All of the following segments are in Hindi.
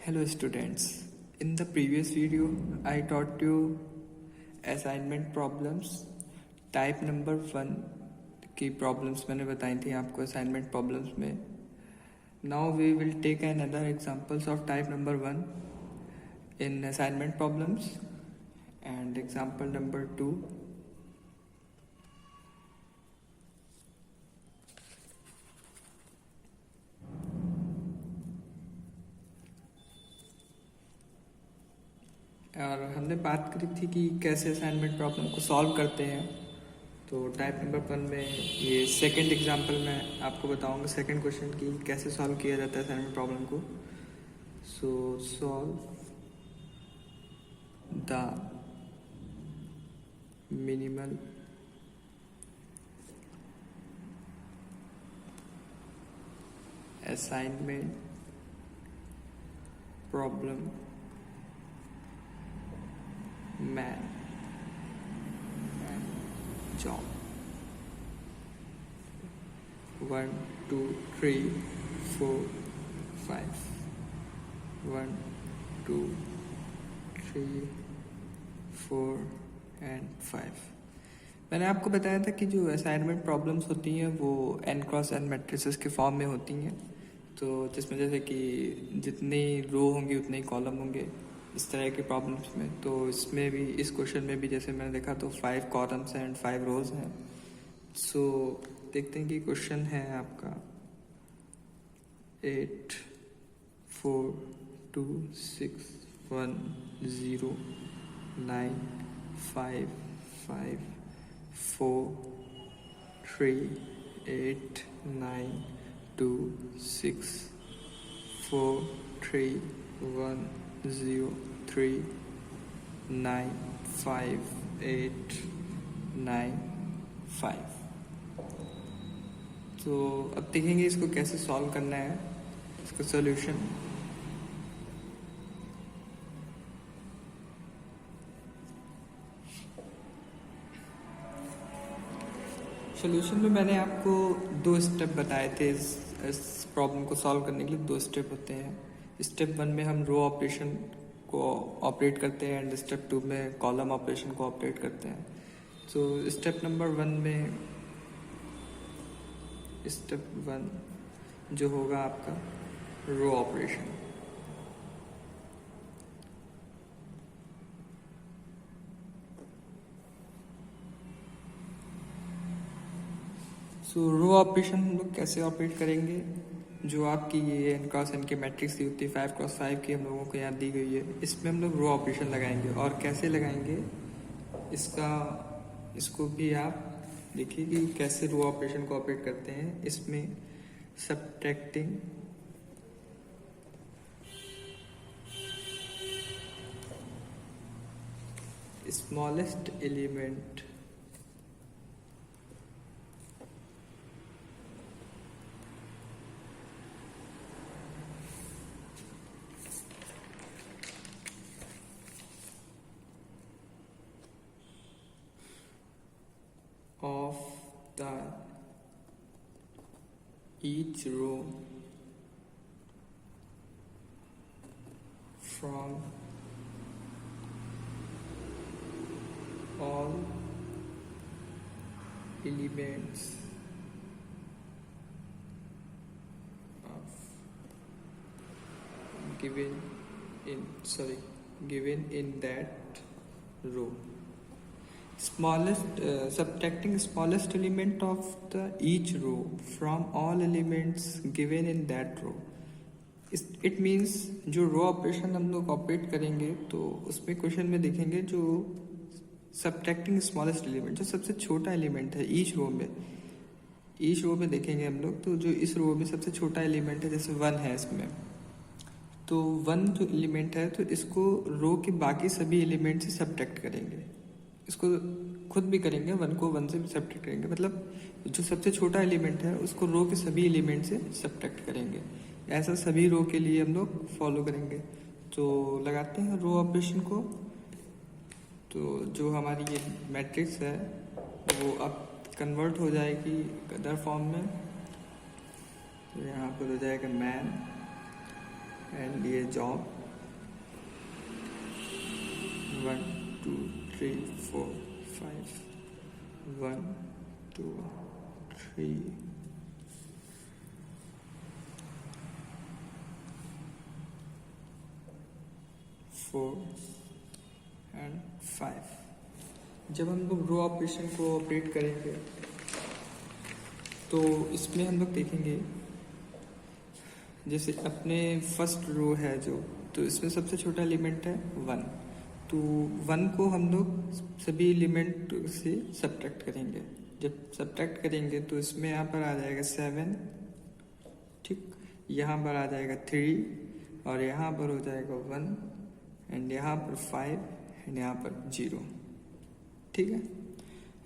Hello students, in the previous video I taught you assignment problems type number 1 की problems मैंने बताई थी आपको assignment problems में. Now we will take another examples of type number 1 in assignment problems and example number 2. और हमने बात करी थी कि कैसे असाइनमेंट प्रॉब्लम को सॉल्व करते हैं. तो टाइप नंबर 1 में ये सेकंड एग्जांपल में आपको बताऊंगा सेकंड क्वेश्चन की कैसे सॉल्व किया जाता है असाइनमेंट प्रॉब्लम को. सो solve the minimal assignment problem man and job. 1 2 3 4 5 1 2 3 4 and 5. मैंने आपको बताया था कि जो असाइनमेंट प्रॉब्लम्स होती हैं वो n क्रॉस n मैट्रिसेस के फॉर्म में होती हैं. तो जिसमें जैसे कि जितनी रो होंगी उतने ही कॉलम होंगे इस तरह के प्रॉब्लम्स में. तो इसमें भी इस क्वेश्चन में भी जैसे मैंने देखा तो 5 कॉलम्स हैं एंड 5 रोज हैं. सो देखते हैं कि क्वेश्चन है आपका 8 4 2 6 1 0 9 5 5 4 3 8 9 2 6 4 3 1 0 3 9 5 8 9 5. तो अब देखेंगे इसको कैसे सॉल्व करना है, इसका सॉल्यूशन. सॉल्यूशन में मैंने आपको 2 स्टेप बताए थे. इस प्रॉब्लम को सॉल्व करने के लिए 2 स्टेप होते हैं. स्टेप 1 में हम रो ऑपरेशन को ऑपरेट करते हैं एंड स्टेप 2 में कॉलम ऑपरेशन को ऑपरेट करते हैं. तो स्टेप नंबर 1 में स्टेप 1 जो होगा आपका रो ऑपरेशन. सो रो ऑपरेशन हम लोग कैसे ऑपरेट करेंगे. जो आपकी ये n क्रॉस n की मैट्रिक्स दी होती है 5 क्रॉस 5 की हम लोगों को यहाँ दी गई है, इसमें हम लोग रो ऑपरेशन लगाएंगे. और कैसे लगाएंगे इसको भी आप देखिए कि कैसे रो ऑपरेशन को ऑपरेट करते हैं. इसमें subtracting smallest element of the each row from all elements of given in that row. Subtracting smallest element of the each row from all elements given in that row. It means जो रो ऑपरेशन हम लोग ऑपरेट करेंगे तो उसमें क्वेश्चन में देखेंगे जो सबट्रैक्टिंग स्मॉलेस्ट एलिमेंट, जो सबसे छोटा एलिमेंट है ईच रो में देखेंगे हम लोग. तो जो इस रो में सबसे छोटा एलिमेंट है जैसे 1 है इसमें, तो 1 जो एलिमेंट है तो इसको रो के बाकी सभी एलिमेंट से सबट्रैक्ट करेंगे. इसको खुद भी करेंगे, 1 को 1 से भी सबट्रैक्ट करेंगे. मतलब जो सबसे छोटा एलिमेंट है उसको रो के सभी एलिमेंट से सबट्रैक्ट करेंगे. ऐसा सभी रो के लिए हम लोग फॉलो करेंगे. तो लगाते हैं रो ऑपरेशन को. तो जो हमारी ये मैट्रिक्स है वो अब कन्वर्ट हो जाएगी अदर फॉर्म में. तो यहाँ पर हो जाएगा मैन एंड ये जॉब. 1 2 3 4 5 1 2 3 4 एंड 5। जब हम लोग रो ऑपरेशन को ऑपरेट करेंगे तो इसमें हम लोग देखेंगे, जैसे अपने फर्स्ट रो है जो, तो इसमें सबसे छोटा एलिमेंट है 1, तो 1 को हम लोग सभी एलिमेंट से सब्ट्रैक्ट करेंगे। जब सब्ट्रैक्ट करेंगे तो इसमें यहाँ पर आ जाएगा 7, ठीक, यहाँ पर आ जाएगा 3 और यहाँ पर हो जाएगा 1 एंड यहाँ पर 5 एंड यहाँ पर 0, ठीक है।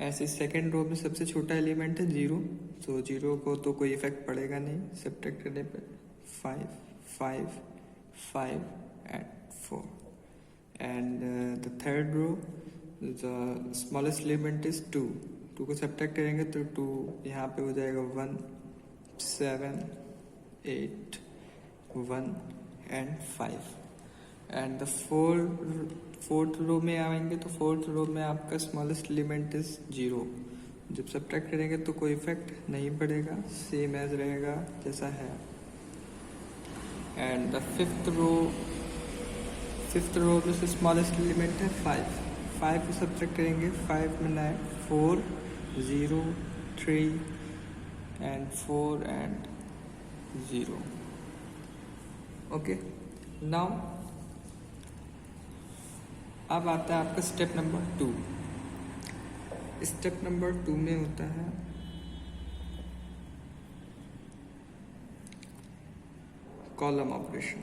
ऐसे सेकेंड रो में सबसे छोटा एलिमेंट है 0, तो 0 को तो कोई इफेक्ट पड़ेगा नहीं सब्ट्रैक्ट करने पर। 5 5 5 and 4 and the third row the smallest element is 2 को सब्ट्रैक्ट करेंगे तो 2 यहाँ पे हो जाएगा 1 7 8 1 and 5 and the fourth row में आएंगे तो फोर्थ रो में आपका स्मॉलेस्ट एलिमेंट इज 0। जब सब्ट्रैक्ट करेंगे तो कोई इफेक्ट नहीं पड़ेगा, सेम एज रहेगा जैसा है। एंड द फिफ्थ रो में से स्मॉलेस्ट एलिमेंट है 5 को सब्ट्रैक्ट करेंगे, 5 में 9 4 0 3 एंड 4 एंड 0। ओके, नाउ अब आता है आपका स्टेप नंबर 2। स्टेप नंबर 2 में होता है कॉलम ऑपरेशन।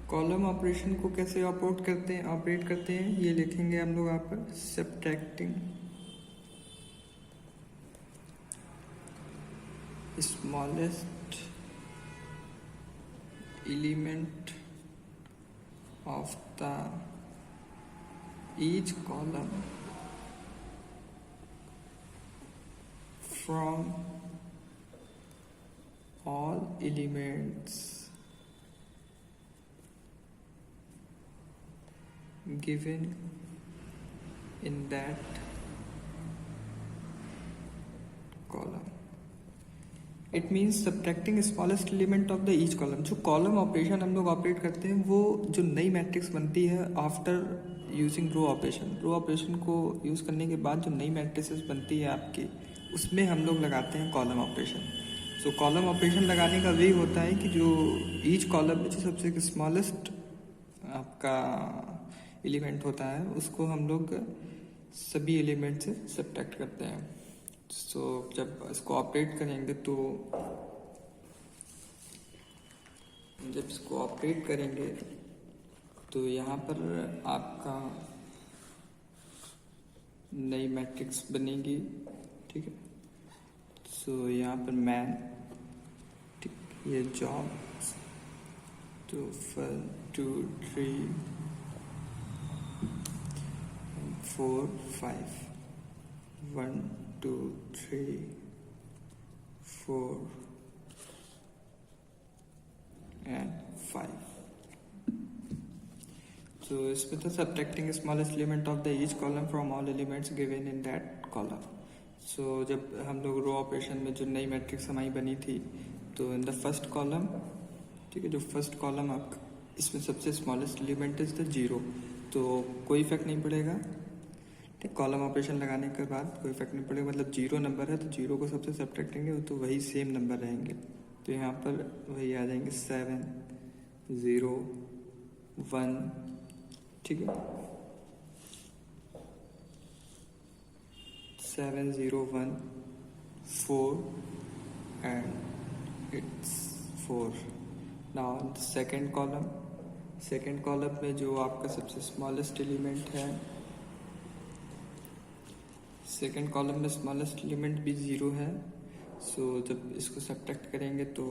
कॉलम ऑपरेशन को कैसे ऑपरेट करते हैं ये लिखेंगे हम लोग यहाँ पर। Subtracting smallest element of the each column from all elements given in that column। It means subtracting smallest element of the each column. जो कॉलम ऑपरेशन हम लोग ऑपरेट करते हैं वो जो नई मैट्रिक्स बनती है आफ्टर यूजिंग रो ऑपरेशन को यूज़ करने के बाद जो नई मैट्रिक्स बनती है आपकी, उसमें हम लोग लगाते हैं कॉलम ऑपरेशन। सो कॉलम ऑपरेशन लगाने का वे होता है कि जो ईच कॉलम में जो सबसे स्मॉलेस्ट आपका एलिमेंट होता है उसको हम लोग सभी एलिमेंट से सब्ट्रैक्ट करते हैं। सो जब इसको ऑपरेट करेंगे तो यहाँ पर आपका नई मैट्रिक्स बनेगी, ठीक है। सो यहाँ पर मैन, ठीक, ये जॉब, तो 1 2 3 4 5 1 2 3 4 एंड 5। So इसमें था subtracting smallest element of the each column from all elements given in that column. So जब हम लोग रो ऑपरेशन में जो नई मैट्रिक्स हमारी बनी थी, तो इन द फर्स्ट कॉलम, ठीक है, जो फर्स्ट कॉलम आपका इसमें सबसे स्मॉलेस्ट एलिमेंट इज द 0, तो कोई इफेक्ट नहीं पड़ेगा, ठीक। कॉलम ऑपरेशन लगाने के बाद कोई इफेक्ट नहीं पड़ेगा, मतलब 0 नंबर है तो 0 को सबसे सब्ट्रैक्ट करेंगे तो वही सेम नंबर रहेंगे। तो यहाँ पर वही आ जाएंगे 7 0 1, ठीक है, 7 0 1 4 and it's 4। Now second column में जो आपका सबसे स्मॉलेस्ट एलिमेंट है, सेकेंड कॉलम में स्मॉलेस्ट एलिमेंट भी 0 है। सो जब इसको सब्ट्रैक्ट करेंगे तो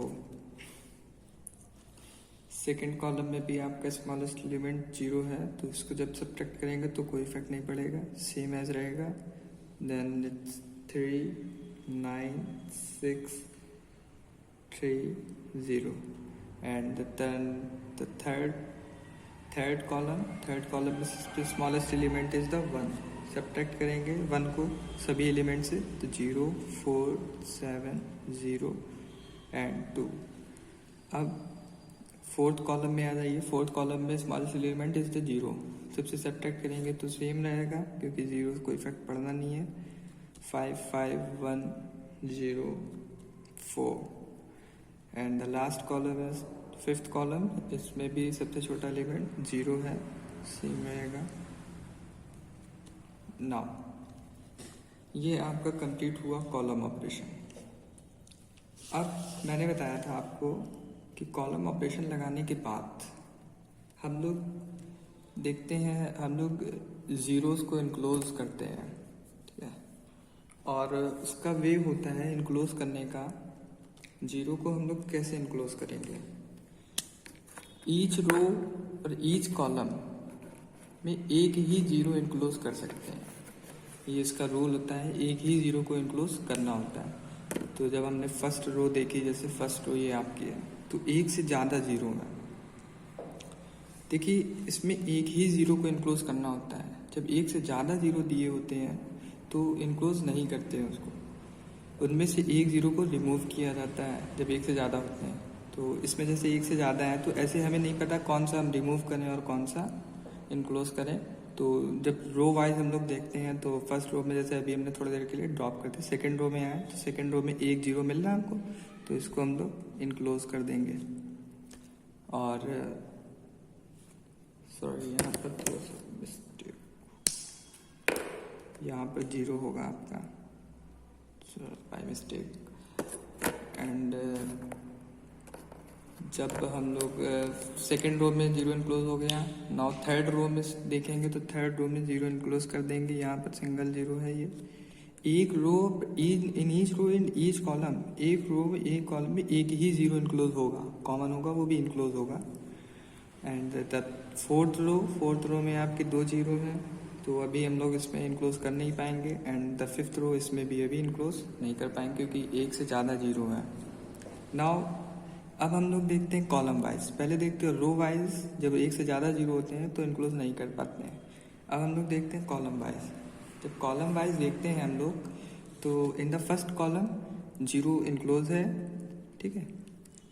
सेकेंड कॉलम में भी आपका स्मॉलेस्ट एलिमेंट 0 है, तो इसको जब सब्ट्रैक्ट करेंगे तो कोई इफेक्ट नहीं पड़ेगा, सेम एज रहेगा। Then it's 3 9630 and the third column में smallest element is the 1. Subtract करेंगे 1 को सभी एलिमेंट से तो 0 4 7 0 एंड 2. अब फोर्थ कॉलम में आ जाइए. फोर्थ कॉलम में स्मॉलेस्ट एलिमेंट इज द 0. सबसे सब्ट्रैक्ट करेंगे तो सेम रहेगा क्योंकि 0 कोई इफेक्ट पड़ना नहीं है. 5 5 1 0 4 and the last column is fifth column. इसमें भी सबसे छोटा एलिमेंट 0 है, सेम रहेगा. नाउ ये आपका कंप्लीट हुआ कॉलम ऑपरेशन. अब मैंने बताया था आपको कि कॉलम ऑपरेशन लगाने के बाद हम लोग देखते हैं, हम लोग ज़ीरोज़ को इनक्लोज करते हैं, ठीक है. और उसका वे होता है इनक्लोज करने का. जीरो को हम लोग कैसे इनक्लोज करेंगे? ईच रो और ईच कॉलम में एक ही जीरो इनक्लोज कर सकते हैं. ये इसका रूल होता है, एक ही जीरो को इनक्लोज करना होता है. तो जब हमने फर्स्ट रो देखी, जैसे फर्स्ट रो ये आपकी है, तो एक से ज़्यादा जीरो है. देखिए इसमें एक ही जीरो को इनक्लोज करना होता है. जब एक से ज़्यादा जीरो दिए होते हैं तो इनक्लोज नहीं करते हैं उसको. उनमें से एक जीरो को रिमूव किया जाता है जब एक से ज़्यादा होते हैं. तो इसमें जैसे एक से ज़्यादा है तो ऐसे हमें नहीं पता कौन सा हम रिमूव करें और कौन सा इनक्लोज करें. तो जब रो वाइज हम लोग देखते हैं तो फर्स्ट रो में जैसे अभी हमने थोड़ी देर के लिए ड्रॉप करते, सेकंड रो में आए तो सेकंड रो में एक जीरो मिल रहा है हमको, तो इसको हम लोग इनक्लोज कर देंगे. और सॉरी यहाँ पर थोड़ा सा मिस्टेक, यहाँ पर जीरो होगा आपका बाय मिस्टेक. एंड जब हम लोग सेकेंड रो में जीरो इनक्लोज हो गया. नाउ थर्ड रो में देखेंगे तो थर्ड रो में जीरो इनक्लोज कर देंगे. यहाँ पर सिंगल जीरो है. ये एक row in each row in each column, एक रो में एक कॉलम में एक ही जीरो इनक्लोज होगा, कॉमन होगा, वो भी इनक्लोज होगा. एंड द फोर्थ रो में आपके दो जीरो हैं तो अभी हम लोग इसमें इनक्लोज कर नहीं पाएंगे. एंड द फिफ्थ रो इसमें भी अभी इनक्लोज नहीं कर पाएंगे क्योंकि एक से ज़्यादा जीरो है. नाउ अब हम लोग देखते हैं कॉलम वाइज. पहले देखते हैं रो वाइज, जब एक से ज़्यादा जीरो होते हैं तो इनक्लोज नहीं कर पाते हैं. अब हम लोग देखते हैं कॉलम वाइज. जब कॉलम वाइज देखते हैं हम लोग तो in the first column zero enclose है, ठीक है.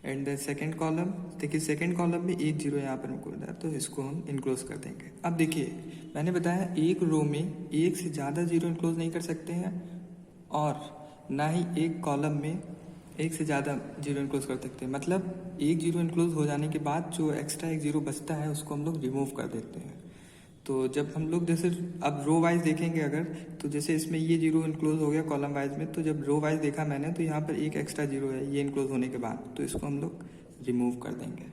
एंड द सेकेंड कॉलम, देखिए सेकेंड कॉलम में एक जीरो यहाँ पर हमको है तो इसको हम इनक्लोज कर देंगे. अब देखिए मैंने बताया एक रो में एक से ज़्यादा जीरो इनक्लोज नहीं कर सकते हैं और ना ही एक कॉलम में एक से ज़्यादा जीरो इनक्लोज कर सकते हैं. मतलब एक जीरो इनक्लोज हो जाने के बाद जो एक्स्ट्रा एक जीरो बचता है उसको हम लोग रिमूव कर देते हैं. तो जब हम लोग जैसे अब रो वाइज देखेंगे अगर, तो जैसे इसमें ये जीरो इनक्लोज हो गया कॉलम वाइज में, तो जब रो वाइज देखा मैंने तो यहाँ पर एक एक्स्ट्रा जीरो है ये इनक्लोज होने के बाद, तो इसको हम लोग रिमूव कर देंगे.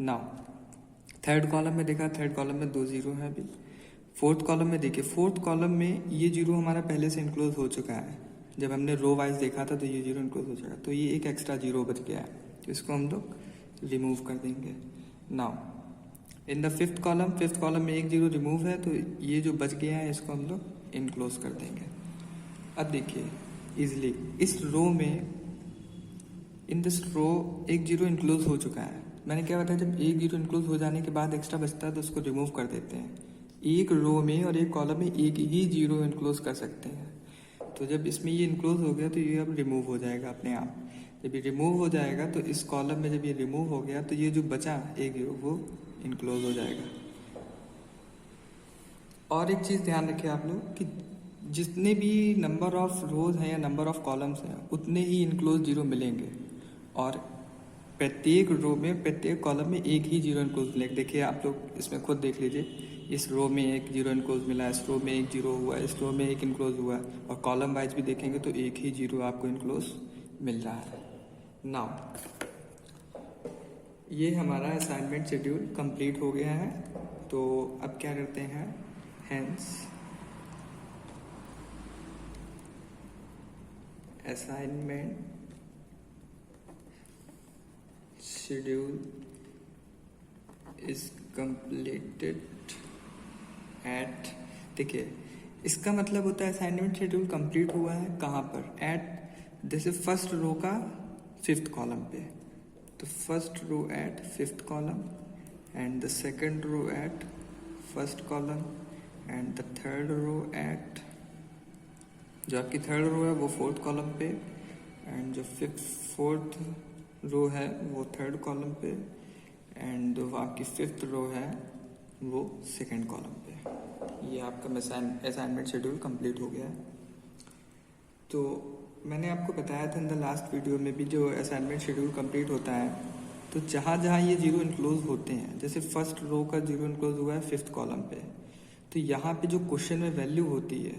नाउ थर्ड कॉलम में देखा, थर्ड कॉलम में दो जीरो है अभी. फोर्थ कॉलम में देखिए, फोर्थ कॉलम में ये जीरो हमारा पहले से इनक्लोज हो चुका है. जब हमने रो वाइज देखा था तो ये जीरो इनक्लोज हो जाएगा, तो ये एक एक्स्ट्रा जीरो बच गया है तो इसको हम लोग रिमूव कर देंगे. Now in the fifth column में एक जीरो रिमूव है तो ये जो बच गया है इसको हम लोग इनक्लोज कर देंगे. अब देखिए इजिली इस रो में, इन दिस रो एक जीरो इनक्लोज हो चुका है. मैंने क्या बताया, जब एक जीरो इनक्लोज हो जाने के बाद एक्स्ट्रा बचता है तो उसको रिमूव कर देते हैं. एक रो में और एक कॉलम में एक ही जीरो इनक्लोज कर सकते हैं. तो जब इसमें ये इनक्लोज हो गया तो ये अब रिमूव हो जाएगा अपने आप. जब ये रिमूव हो जाएगा तो इस कॉलम में जब ये रिमूव हो गया तो ये जो बचा एक जीरो वो इनक्लोज हो जाएगा. और एक चीज़ ध्यान रखिए आप लोग कि जितने भी नंबर ऑफ रोज हैं या नंबर ऑफ कॉलम्स हैं उतने ही इनक्लोज जीरो मिलेंगे और प्रत्येक रो में प्रत्येक कॉलम में एक ही जीरो इनक्लोज मिलेगा. देखिए आप लोग इसमें खुद देख लीजिए, इस रो में एक जीरो इनक्लोज मिला, इस रो में एक जीरो हुआ, इस रो में एक इनक्लोज हुआ और कॉलम वाइज भी देखेंगे तो एक ही जीरो आपको इनक्लोज मिल रहा है. नाउ ये हमारा असाइनमेंट शेड्यूल कंप्लीट हो गया है. तो अब क्या करते हैं, hence assignment schedule is completed at, देखिए इसका मतलब होता है असाइनमेंट शेड्यूल कंप्लीट हुआ है कहाँ पर, at this is first row का 5th कॉलम पे, तो first row at 5th column and the second row at 1st column and the third row at, जो आपकी थर्ड रो है वो 4th कॉलम पे, एंड जो 4th रो है वो 3rd कॉलम पे, एंड जो आपकी 5th रो है वो 2nd कॉलम पे। ये आपका असाइनमेंट शेड्यूल कंप्लीट हो गया है। तो मैंने आपको बताया था इन द लास्ट वीडियो में भी, जो असाइनमेंट शेड्यूल कंप्लीट होता है तो जहाँ जहाँ ये जीरो इनक्लोज होते हैं, जैसे फर्स्ट रो का जीरो इनक्लोज हुआ है 5th कॉलम पे, तो यहाँ पे जो क्वेश्चन में वैल्यू होती है,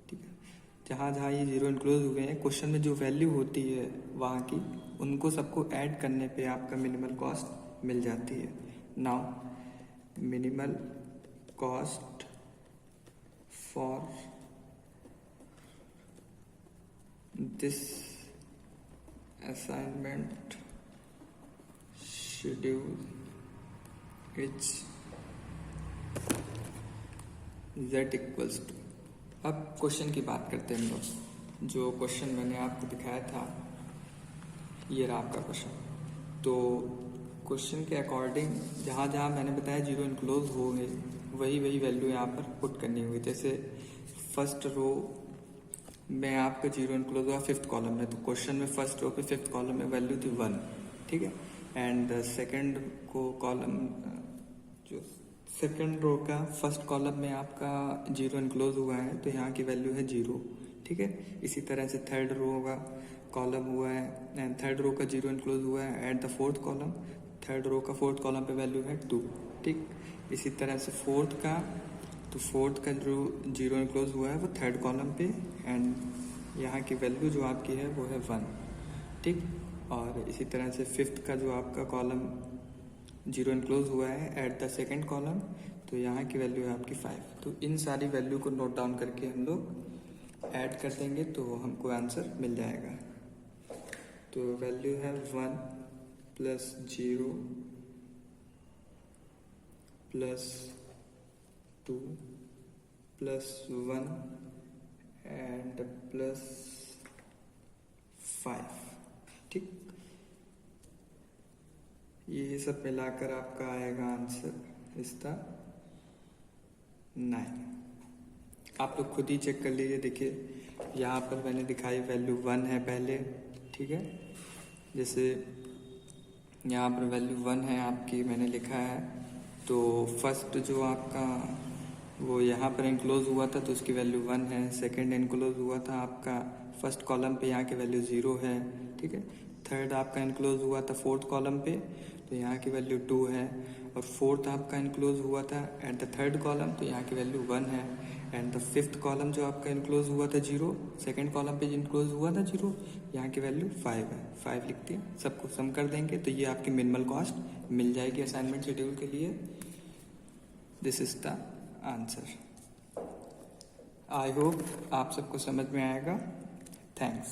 ठीक है, जहाँ जहाँ ये जीरो इनक्लोज हुए हैं क्वेश्चन में जो वैल्यू होती है वहाँ की, उनको सबको ऐड करने पे आपका मिनिमल कॉस्ट मिल जाती है। Now minimal cost for this assignment schedule is z equals to, अब क्वेश्चन की बात करते हैं हम लोग। जो क्वेश्चन मैंने आपको दिखाया था, ये रहा आपका क्वेश्चन। तो क्वेश्चन के अकॉर्डिंग जहाँ जहाँ मैंने बताया जीरो इनक्लोज हो गए, वही वही वैल्यू यहाँ पर पुट करनी होगी। जैसे फर्स्ट रो में आपका जीरो इनक्लोज हुआ 5th कॉलम में, तो क्वेश्चन में फर्स्ट रो पे 5th कॉलम में वैल्यू थी 1, ठीक है, एंड सेकंड को कॉलम, जो सेकंड रो का 1st कॉलम में आपका जीरो इनक्लोज हुआ है तो यहाँ की वैल्यू है 0, ठीक है। इसी तरह से 3rd रो का कॉलम हुआ है एंड 3rd रो का जीरो इनक्लोज हुआ है at the 4th column, 3rd रो का 4th कॉलम पे वैल्यू है 2, ठीक। इसी तरह से 4th का, तो 4th का जो जीरो इनक्लोज हुआ है वो 3rd कॉलम पे, एंड यहाँ की वैल्यू जो आपकी है वो है 1, ठीक। और इसी तरह से 5th का जो आपका कॉलम जीरो इनक्लोज हुआ है एट द 2nd कॉलम, तो यहाँ की वैल्यू है आपकी 5। तो इन सारी वैल्यू को नोट डाउन करके हम लोग ऐड कर देंगे तो हमको आंसर मिल जाएगा। तो वैल्यू है 1 plus 0 plus 2 plus 1 and plus 5, ठीक। ये सब मिलाकर आपका आएगा आंसर इसका 9। आप लोग खुद ही चेक कर लीजिए। देखिए यहाँ पर मैंने दिखाई वैल्यू 1 है पहले, ठीक है। जैसे यहाँ पर वैल्यू 1 है आपकी, मैंने लिखा है, तो फर्स्ट जो आपका वो यहाँ पर इनक्लोज हुआ था तो उसकी वैल्यू 1 है। सेकंड इनक्लोज हुआ था आपका 1st कॉलम पे, यहाँ की वैल्यू 0 है, ठीक है। थर्ड आपका इनक्लोज हुआ था 4th कॉलम पे, तो यहाँ की वैल्यू 2 है। और 4th आपका इनक्लोज हुआ था एट द 3rd कॉलम, तो यहाँ की वैल्यू 1 है। एंड द 5th कॉलम जो आपका इनक्लोज हुआ था 0, 2nd कॉलम पे इनक्लोज हुआ था 0, यहाँ की वैल्यू 5 है। 5 लिखते हैं, सबको सम कर देंगे तो ये आपकी मिनिमल कॉस्ट मिल जाएगी असाइनमेंट शेड्यूल के लिए। This is the answer. I hope आप सबको समझ में आएगा। थैंक्स।